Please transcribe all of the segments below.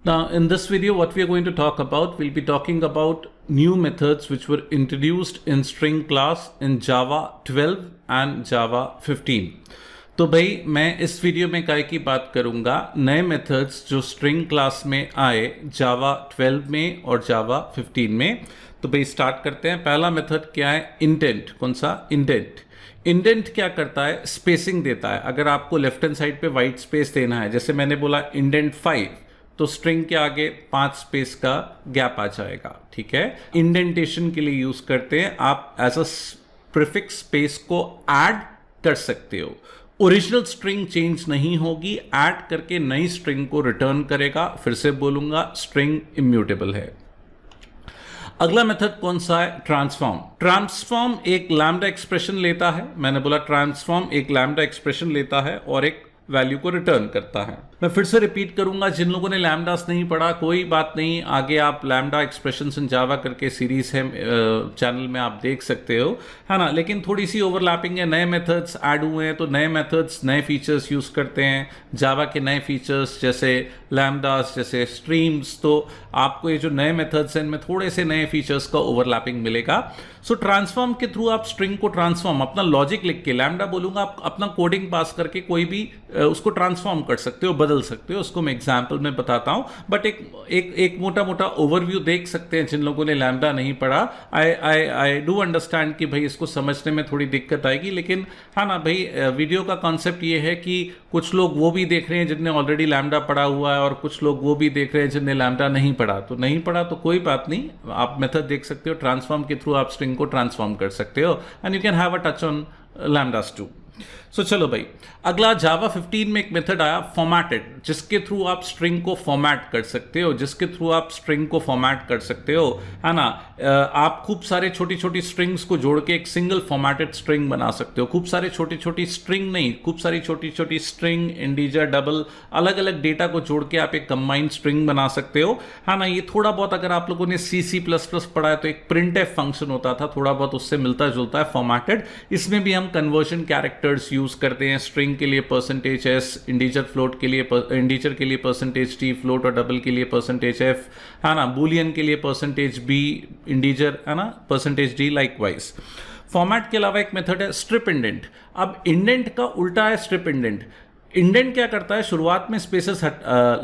Now, in this video, what we are going to talk about, we'll be talking about new methods which were introduced in string class in Java 12 and Java 15. तो भाई मैं इस video में काय की बात करूंगा नए मेथड्स जो स्ट्रिंग क्लास में आए जावा 12 में और जावा 15 में। तो भाई स्टार्ट करते हैं। पहला मेथड क्या है? इंडेंट। कौन सा? इंडेंट। इंडेंट क्या करता है? स्पेसिंग देता है। अगर आपको लेफ्ट हैंड साइड पे वाइट स्पेस देना है, जैसे मैंने बोला इंडेंट 5, तो स्ट्रिंग के आगे 5 स्पेस का गैप आ जाएगा। ठीक है, इंडेंटेशन के लिए यूज करते हैं। आप एज अ प्रीफिक्स स्पेस को ऐड कर सकते हो। ओरिजिनल स्ट्रिंग चेंज नहीं होगी, ऐड करके नई स्ट्रिंग को रिटर्न करेगा। फिर से बोलूंगा, स्ट्रिंग इम्यूटेबल है। अगला मेथड कौन सा है? ट्रांसफॉर्म। ट्रांसफॉर्म एक लैम्डा एक्सप्रेशन लेता है। मैंने बोला ट्रांसफॉर्म एक लैम्डा एक्सप्रेशन लेता है और एक वैल्यू को रिटर्न करता है। मैं फिर से रिपीट करूंगा, जिन लोगों ने लैम्डास नहीं पढ़ा कोई बात नहीं, आगे आप लैम्डा एक्सप्रेशंस इन जावा करके सीरीज है चैनल में, आप देख सकते हो, है ना। लेकिन थोड़ी सी ओवरलैपिंग है, नए मेथड्स ऐड हुए हैं, तो नए मेथड्स नए फीचर्स यूज करते हैं। जावा के नए फीचर्स जैसे लैम्डास, जैसे स्ट्रीम्स, तो आपको ये जो नए मेथड्स हैं इनमें थोड़े से नए फीचर्स का ओवरलैपिंग मिलेगा। सो ट्रांसफॉर्म के थ्रू आप स्ट्रिंग को ट्रांसफॉर्म, अपना लॉजिक लिख के, लैम्डा बोलूंगा, आप अपना कोडिंग पास करके कोई भी उसको ट्रांसफॉर्म कर सकते हो, बदल सकते हो। उसको मैं एग्जांपल में बताता हूं, बट एक मोटा मोटा ओवरव्यू देख सकते हैं जिन लोगों ने लैम्डा नहीं पढ़ा। आई डू अंडरस्टैंड कि भाई इसको समझने में थोड़ी दिक्कत आएगी, लेकिन हाँ ना भाई, वीडियो का कॉन्सेप्ट ये है कि कुछ लोग वो भी देख रहे हैं जिनने ऑलरेडी लैम्डा पढ़ा हुआ है, और कुछ लोग वो भी देख रहे हैं जिनने लैम्डा नहीं पढ़ा। तो नहीं पढ़ा तो कोई बात नहीं, आप मेथड देख सकते हो। ट्रांसफॉर्म के थ्रू आप स्ट्रिंग को ट्रांसफॉर्म कर सकते हो, and you can have a touch on lambdas too. So चलो भाई, अगला जावा 15 में एक मेथड आया फॉर्मेटेड, जिसके थ्रू आप स्ट्रिंग को फॉर्मेट कर सकते हो, जिसके थ्रू आप स्ट्रिंग को फॉर्मेट कर सकते हो, है ना। आप खूब सारे छोटी छोटी स्ट्रिंग्स को जोड़ के एक सिंगल फॉर्मेटेड स्ट्रिंग बना सकते हो। खूब सारे छोटी छोटी स्ट्रिंग नहीं, खूब सारी छोटी छोटी स्ट्रिंग, इंटीजर, डबल, अलग अलग डेटा को जोड़ के आप एक कंबाइंड स्ट्रिंग बना सकते हो, है ना। ये थोड़ा बहुत, अगर आप लोगों ने C++ पढ़ा है तो एक प्रिंटफ फंक्शन होता था, थोड़ा बहुत उससे मिलता जुलता है फॉर्मेटेड। इसमें भी हम कन्वर्जन कैरेक्टर्स यूज करते हैं। स्ट्रिंग के लिए %s, इंटीजर फ्लोट के लिए, इंटीजर के लिए %t, फ्लोट और डबल के लिए %f, है ना। बूलियन के लिए %b, इंटीजर, है ना, %d, लाइकवाइज। फॉर्मेट के अलावा एक मेथड है स्ट्रिप इंडेंट। अब इंडेंट का उल्टा है स्ट्रिप इंडेंट। इंडेंट क्या करता है? शुरुआत में स्पेसेस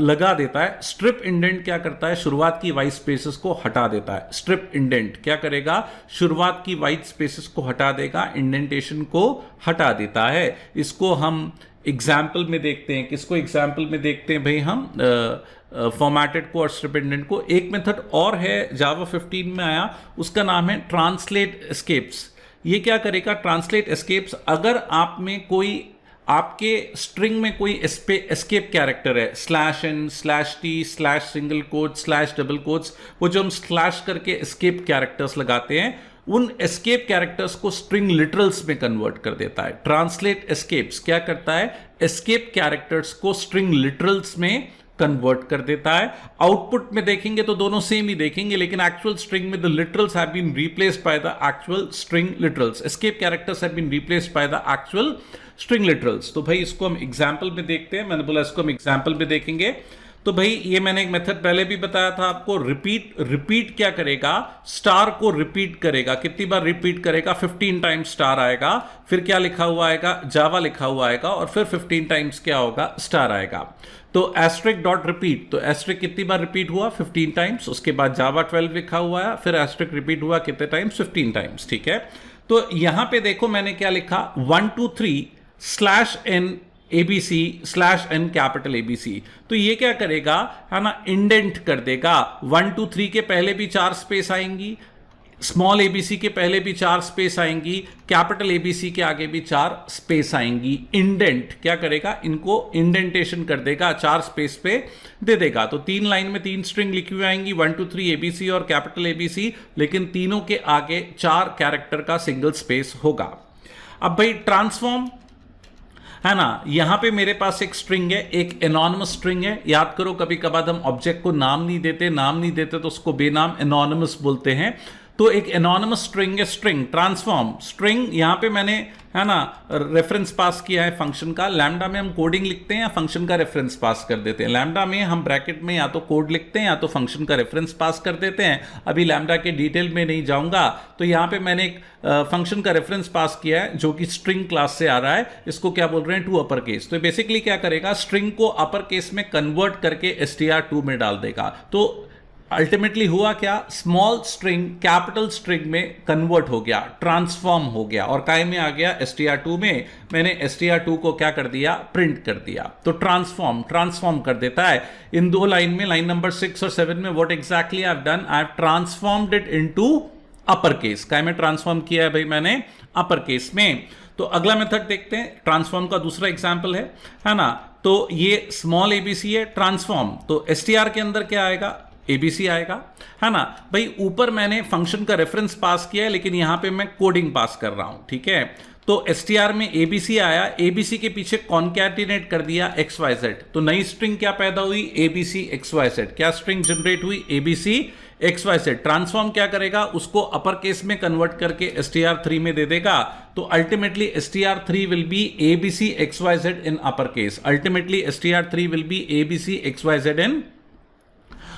लगा देता है। स्ट्रिप इंडेंट क्या करता है? शुरुआत की वाइट स्पेसेस को हटा देता है। स्ट्रिप इंडेंट क्या करेगा? शुरुआत की वाइट स्पेसेस को हटा देगा, इंडेंटेशन को हटा देता है। इसको हम एग्जाम्पल में देखते हैं। किसको एग्जाम्पल में देखते हैं भाई? हम फॉर्मेटेड को और स्ट्रिप इंडेंट को। एक मेथड और है जावा 15 में आया, उसका नाम है ट्रांसलेट एस्केप्स। ये क्या करेगा? ट्रांसलेट एस्केप्स, अगर आप में कोई, आपके स्ट्रिंग में कोई एस्केप कैरेक्टर है, /n, /t, /single quote, /double quotes, वो जो हम स्लैश करके एस्केप कैरेक्टर्स लगाते हैं, उन एस्केप कैरेक्टर्स को स्ट्रिंग लिटरल्स में कन्वर्ट कर देता है। ट्रांसलेट एस्केप्स क्या करता है? एस्केप कैरेक्टर्स को स्ट्रिंग लिटरल्स में कन्वर्ट कर देता है। आउटपुट में देखेंगे तो दोनों सेम ही देखेंगे, लेकिन एक्चुअल स्ट्रिंग में the literals have been replaced by the actual string literals. Escape characters have been replaced by the actual string literals. तो भाई इसको हम एग्जांपल में देखते हैं। मैंने बोला इसको हम एग्जांपल में देखेंगे। तो भाई ये मैंने एक मेथड पहले भी बताया था आपको, रिपीट क्या करेगा? स्टार को रिपीट करेगा। कितनी बार रिपीट करेगा? 15 टाइम्स स्टार आएगा, फिर क्या लिखा हुआ आएगा? जावा लिखा हुआ आएगा, और फिर 15 टाइम्स क्या होगा? स्टार आएगा। तो एस्ट्रिक डॉट रिपीट, तो एस्ट्रिक कितनी बार रिपीट हुआ? 15 टाइम्स। उसके बाद जावा 12 लिखा हुआ है, फिर एस्ट्रिक रिपीट हुआ कितने टाइम्स? 15 टाइम्स। ठीक है, तो यहां पे देखो मैंने क्या लिखा, 1 2 3 /n ABC /n capital ABC। तो ये क्या करेगा, है ना, इंडेंट कर देगा। 1 2 3 के पहले भी 4 स्पेस आएंगी, स्मॉल ABC के पहले भी 4 स्पेस आएंगी, कैपिटल ABC के आगे भी 4 स्पेस आएंगी। इंडेंट क्या करेगा? इनको इंडेंटेशन कर देगा, 4 स्पेस पे दे देगा। तो 3 लाइन में 3 स्ट्रिंग लिखी हुई आएंगी, 1 2 3 ABC और कैपिटल ABC, लेकिन तीनों के आगे 4 कैरेक्टर का सिंगल स्पेस होगा। अब भाई ट्रांसफॉर्म, है ना, यहां पे मेरे पास एक स्ट्रिंग है, एक एनोनिमस स्ट्रिंग है। याद करो, कभी कभार हम ऑब्जेक्ट को नाम नहीं देते तो उसको बेनाम एनोनिमस बोलते हैं। तो एक एनोनिमस स्ट्रिंग है, स्ट्रिंग ट्रांसफॉर्म स्ट्रिंग, यहां पे मैंने है ना रेफरेंस पास किया है फंक्शन का। लैम्डा में हम कोडिंग लिखते हैं या फंक्शन का रेफरेंस पास कर देते हैं। लैम्डा में हम ब्रैकेट में या तो कोड लिखते हैं या तो फंक्शन का रेफरेंस पास कर देते हैं। अभी लैम्डा के डिटेल में नहीं जाऊंगा। तो यहां पे मैंने एक फंक्शन का रेफरेंस पास किया है जो कि स्ट्रिंग क्लास से आ रहा है। इसको क्या बोल रहे हैं, टू अपर केस। तो बेसिकली क्या करेगा, स्ट्रिंग को अपर केस में कन्वर्ट करके str2 में डाल देगा। तो अल्टीमेटली हुआ क्या, स्मॉल स्ट्रिंग कैपिटल स्ट्रिंग में कन्वर्ट हो गया, ट्रांसफॉर्म हो गया और काय में आ गया str2 में। मैंने str2 को क्या कर दिया, प्रिंट कर दिया। तो ट्रांसफॉर्म कर देता है। इन दो लाइन में, लाइन नंबर 6 और 7 में, what exactly I have done, I have transformed it into upper case. काय में ट्रांसफॉर्म किया है भाई मैंने, अपर केस में। तो अगला मेथड देखते हैं, ट्रांसफॉर्म का दूसरा एग्जांपल है ना। तो ये स्मॉल एबीसी है, ट्रांसफॉर्म। तो str के अंदर क्या आएगा, एबीसी आएगा, है ना भाई। ऊपर मैंने फंक्शन का रेफरेंस पास किया है लेकिन यहां पे मैं कोडिंग पास कर रहा हूं, ठीक है। तो str में एबीसी आया, एबीसी के पीछे कॉन्कैटिनेट कर दिया xyz। तो नई स्ट्रिंग क्या पैदा हुई, एबीसी xyz। क्या स्ट्रिंग जनरेट हुई, एबीसी xyz। ट्रांसफॉर्म क्या करेगा, उसको अपर केस में कन्वर्ट करके str3 में दे देगा। तो ultimately str3 will be abc xyz in upper case. Ultimately str3 will be abc xyz in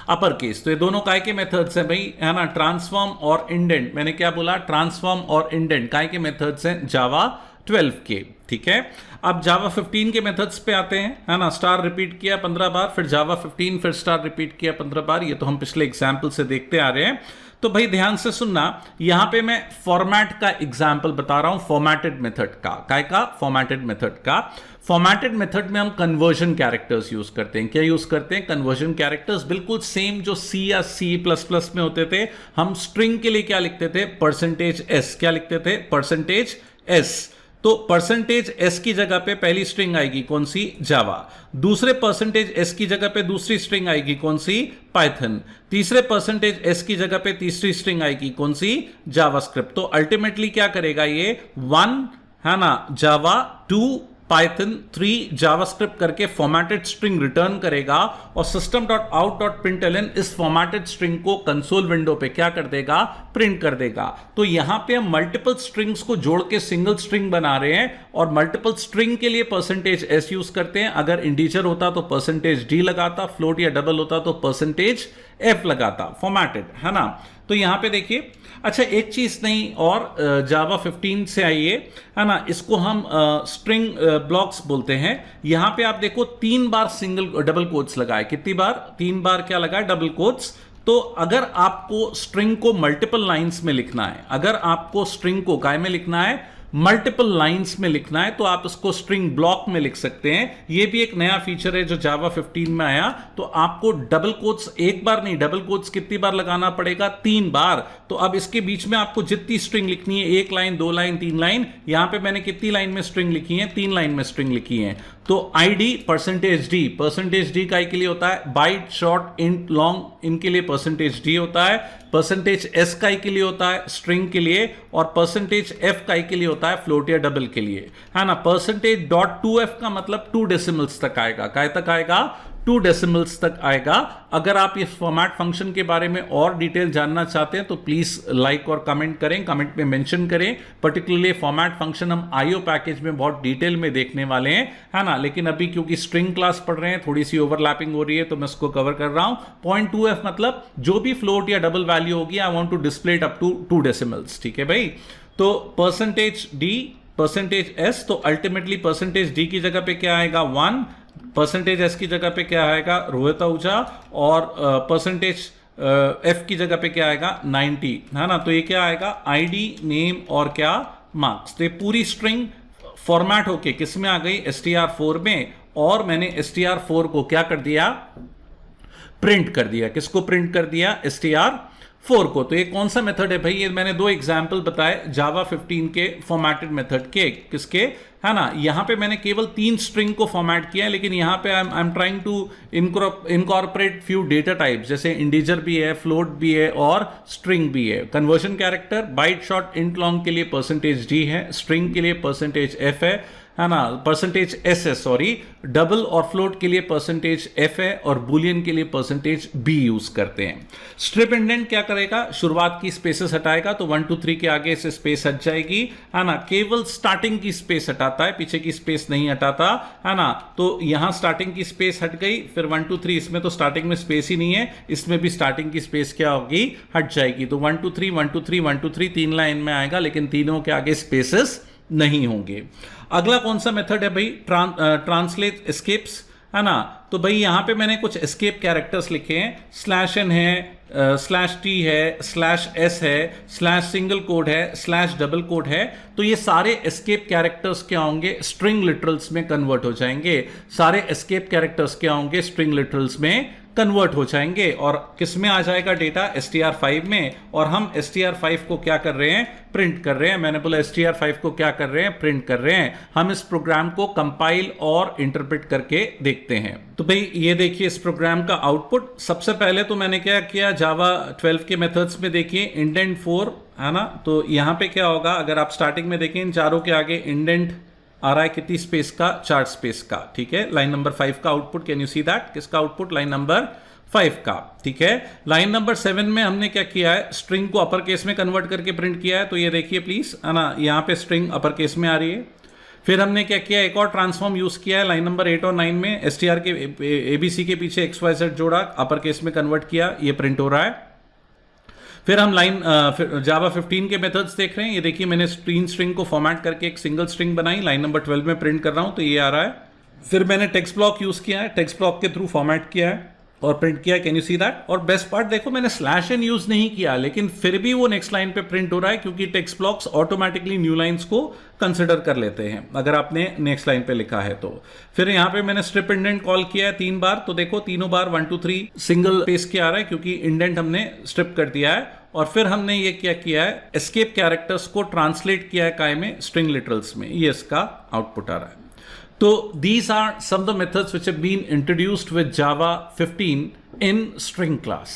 upper case. तो ये दोनों काय के मेथड्स हैं भाई, है ना, ट्रांसफॉर्म और इंडेंट। मैंने क्या बोला, ट्रांसफॉर्म और इंडेंट काय के मेथड्स हैं, जावा 12 के, ठीक है। अब जावा 15 के मेथड्स पे आते हैं, है ना। स्टार रिपीट किया 15 बार, फिर जावा 15, फिर स्टार रिपीट किया 15 बार। ये तो हम पिछले एग्जाम्पल से देखते आ रहे हैं। तो भाई ध्यान से सुनना, यहां पे मैं फॉर्मेट का एग्जाम्पल बता रहा हूं, फॉर्मेटेड मेथड का। काय का, फॉर्मेटेड मेथड का। फॉर्मेटेड मेथड में हम कन्वर्जन कैरेक्टर्स यूज करते हैं। क्या यूज करते हैं, कन्वर्जन कैरेक्टर्स, बिल्कुल सेम जो C या C++ में होते थे। हम स्ट्रिंग के लिए क्या लिखते थे, %s। क्या लिखते थे, %s। तो %s की जगह पे पहली स्ट्रिंग आएगी कौन सी, जावा। दूसरे %s की जगह पे दूसरी स्ट्रिंग आएगी कौन सी, पाइथन। तीसरे %s की जगह पे तीसरी स्ट्रिंग आएगी कौन सी, जावास्क्रिप्ट। तो अल्टीमेटली क्या करेगा ये, 1 है ना जावा, 2 पाइथन, 3 जावास्क्रिप्ट करके फॉर्मेटेड स्ट्रिंग रिटर्न करेगा और system.out.println इस फॉर्मेटेड स्ट्रिंग को कंसोल विंडो पे क्या कर देगा, प्रिंट कर देगा। तो यहां पे हम मल्टीपल स्ट्रिंग्स को जोड़ के सिंगल स्ट्रिंग बना रहे हैं और मल्टीपल स्ट्रिंग के लिए %s यूज करते हैं। अगर इंटीजर होता तो %d लगाता, फ्लोट या डबल होता तो %f लगाता, फॉर्मेटेड, है ना। तो यहां पे देखिए, अच्छा एक चीज नहीं और, जावा 15 से आइए, है ना, इसको हम स्ट्रिंग ब्लॉक्स बोलते हैं। यहां पे आप देखो 3 बार सिंगल डबल कोट्स लगाए, कितनी बार, 3 बार क्या लगाए, डबल कोट्स। तो अगर आपको स्ट्रिंग को मल्टीपल लाइंस में लिखना है, अगर आपको स्ट्रिंग को काय में लिखना है, मल्टीपल लाइंस में लिखना है, तो आप इसको स्ट्रिंग ब्लॉक में लिख सकते हैं। ये भी एक नया फीचर है जो जावा 15 में आया। तो आपको डबल कोट्स एक बार नहीं, डबल कोट्स कितनी बार लगाना पड़ेगा, 3 बार। तो अब इसके बीच में आपको जितनी स्ट्रिंग लिखनी है, 1 लाइन, 2 लाइन, 3 लाइन, यहां पे मैंने कितनी लाइन में स्ट्रिंग लिखी है, 3 लाइन में स्ट्रिंग लिखी है। तो ID %d का के लिए होता है, बाइट, शॉर्ट, इंट, लॉन्ग, इनके लिए %d होता है, %s का के लिए होता है स्ट्रिंग के लिए, और %f का के लिए होता है फ्लोट या डबल के लिए, है ना। %.2f का मतलब 2 डेसिमल्स तक आएगा, काय तक आएगा, 2 डेसिमल्स तक आएगा। अगर आप इस फॉर्मेट फंक्शन के बारे में और डिटेल जानना चाहते हैं तो प्लीज लाइक और कमेंट करें, कमेंट में मेंशन करें। पर्टिकुलरली फॉर्मेट फंक्शन हम IO पैकेज में बहुत डिटेल में देखने वाले हैं, है ना। लेकिन अभी क्योंकि स्ट्रिंग क्लास पढ़ रहे हैं, थोड़ी सी ओवरलैपिंग हो रही है, तो मैं इसको कवर कर रहा हूं। 0.2f मतलब जो भी फ्लोट या डबल वैल्यू होगी, I want to display it up to 2 decimals, ठीक है भाई। तो %d, %s, तो अल्टीमेटली %d की जगह पे क्या आएगा, 1, %s की जगह पे क्या आएगा, रोहित आहूजा, और %f की जगह पे क्या आएगा, 90, है ना। तो ये क्या आएगा, ID, नेम और क्या, मार्क्स। तो ये पूरी स्ट्रिंग फॉर्मेट होके किस में आ गई, str4 में, और मैंने str4 को क्या कर दिया, प्रिंट कर दिया। किसको प्रिंट कर दिया, str4 को। तो ये कौन सा मेथड है भाई, ये मैंने 2 एग्जाम्पल बताए जावा 15 के फॉर्मेटेड मेथड के, किसके, है ना। यहां पे मैंने केवल 3 स्ट्रिंग को फॉर्मेट किया है, लेकिन यहां पे I am trying to incorporate few data types, जैसे इंटीजर भी है, फ्लोट भी है और स्ट्रिंग भी है। Conversion character, byte, short, int, long के लिए %d है, स्ट्रिंग के लिए %f है है ना, परसेंटेज एस है, सॉरी, डबल और फ्लोट के लिए परसेंटेज एफ है और बुलियन के लिए परसेंटेज बी यूज करते हैं। स्ट्रिप इंडेंट क्या करेगा, शुरुआत की स्पेसेस हटाएगा, तो 1 2 3 के आगे से स्पेस हट जाएगी, है ना, केवल स्टार्टिंग की स्पेस हटाता है, पीछे की स्पेस नहीं हटाता, है ना। तो यहां स्टार्टिंग की स्पेस हट गई, फिर 1 2 3, इसमें तो स्टार्टिंग में स्पेस ही नहीं है, इसमें भी स्टार्टिंग की स्पेस क्या होगी, हट जाएगी। तो 1 2 3 1 2 3 1 2 3 तीन लाइन में आएगा, लेकिन तीनों के आगे स्पेसेस नहीं होंगे। अगला कौन सा मेथड है भाई, ट्रांसलेट एस्केप्स, है ना। तो भाई यहां पे मैंने कुछ एस्केप कैरेक्टर्स लिखे हैं, /n है, /t है, /s है, /सिंगल कोड है, /डबल कोड है। तो ये सारे एस्केप कैरेक्टर्स क्या होंगे, स्ट्रिंग लिटरल्स में कन्वर्ट हो जाएंगे। सारे एस्केप कैरेक्टर्स क्या होंगे, स्ट्रिंग लिटरल्स में कन्वर्ट हो जाएंगे। और किस में आ जाएगा डेटा, str5 में, और हम str5 को क्या कर रहे हैं, प्रिंट कर रहे हैं। मैंने बोला str5 को क्या कर रहे हैं, प्रिंट कर रहे हैं। हम इस प्रोग्राम को कंपाइल और इंटरप्रेट करके देखते हैं। तो भाई ये देखिए इस प्रोग्राम का आउटपुट। सबसे पहले तो मैंने क्या किया, जावा 12 के मेथड्स में देखिए इंडेंट 4, है ना। तो यहां पे क्या होगा, अगर आप स्टार्टिंग में देखें, इन चारों के आगे इंडेंट आ रहा है कितनी स्पेस का, 4 स्पेस का, ठीक है। लाइन नंबर 5 का output, can you see that, किसका आउटपुट, लाइन नंबर 5 का, ठीक है। लाइन नंबर 7 में हमने क्या किया है, स्ट्रिंग को अपर केस में कन्वर्ट करके प्रिंट किया है। तो ये देखिए प्लीज, है ना, यहाँ पे स्ट्रिंग अपर केस में आ रही है। फिर हमने क्या किया, एक और ट्रांसफॉर्म यूज किया है लाइन नंबर 8 और 9 में, str के abc के पीछे xyz जोड़ा, अपर केस में कन्वर्ट किया, ये प्रिंट हो रहा है। फिर हम जावा 15 के मेथड्स देख रहे हैं। ये देखिए मैंने स्ट्रिंग को फॉर्मेट करके एक सिंगल स्ट्रिंग बनाई, लाइन नंबर 12 में प्रिंट कर रहा हूं, तो ये आ रहा है। फिर मैंने टेक्स्ट ब्लॉक यूज किया है, टेक्स्ट ब्लॉक के थ्रू फॉर्मेट किया है और प्रिंट किया, कैन यू सी दैट। और बेस्ट पार्ट देखो, मैंने /n यूज नहीं किया, लेकिन फिर भी वो नेक्स्ट लाइन पे प्रिंट हो रहा है, क्योंकि text blocks automatically new lines को कंसिडर कर लेते हैं अगर आपने नेक्स्ट लाइन पे लिखा है तो। फिर यहाँ पे मैंने स्ट्रिप इंडेंट कॉल किया है 3 बार, तो देखो तीनों बार 1 2 3 सिंगल स्पेस के आ रहा है, क्योंकि इंडेंट हमने स्ट्रिप कर दिया है। और फिर हमने ये क्या किया है, एस्केप कैरेक्टर्स को ट्रांसलेट किया है काय में, स्ट्रिंग लिटरल्स में, ये इसका आउटपुट आ रहा है। So these are some of the methods which have been introduced with Java 15 in string class.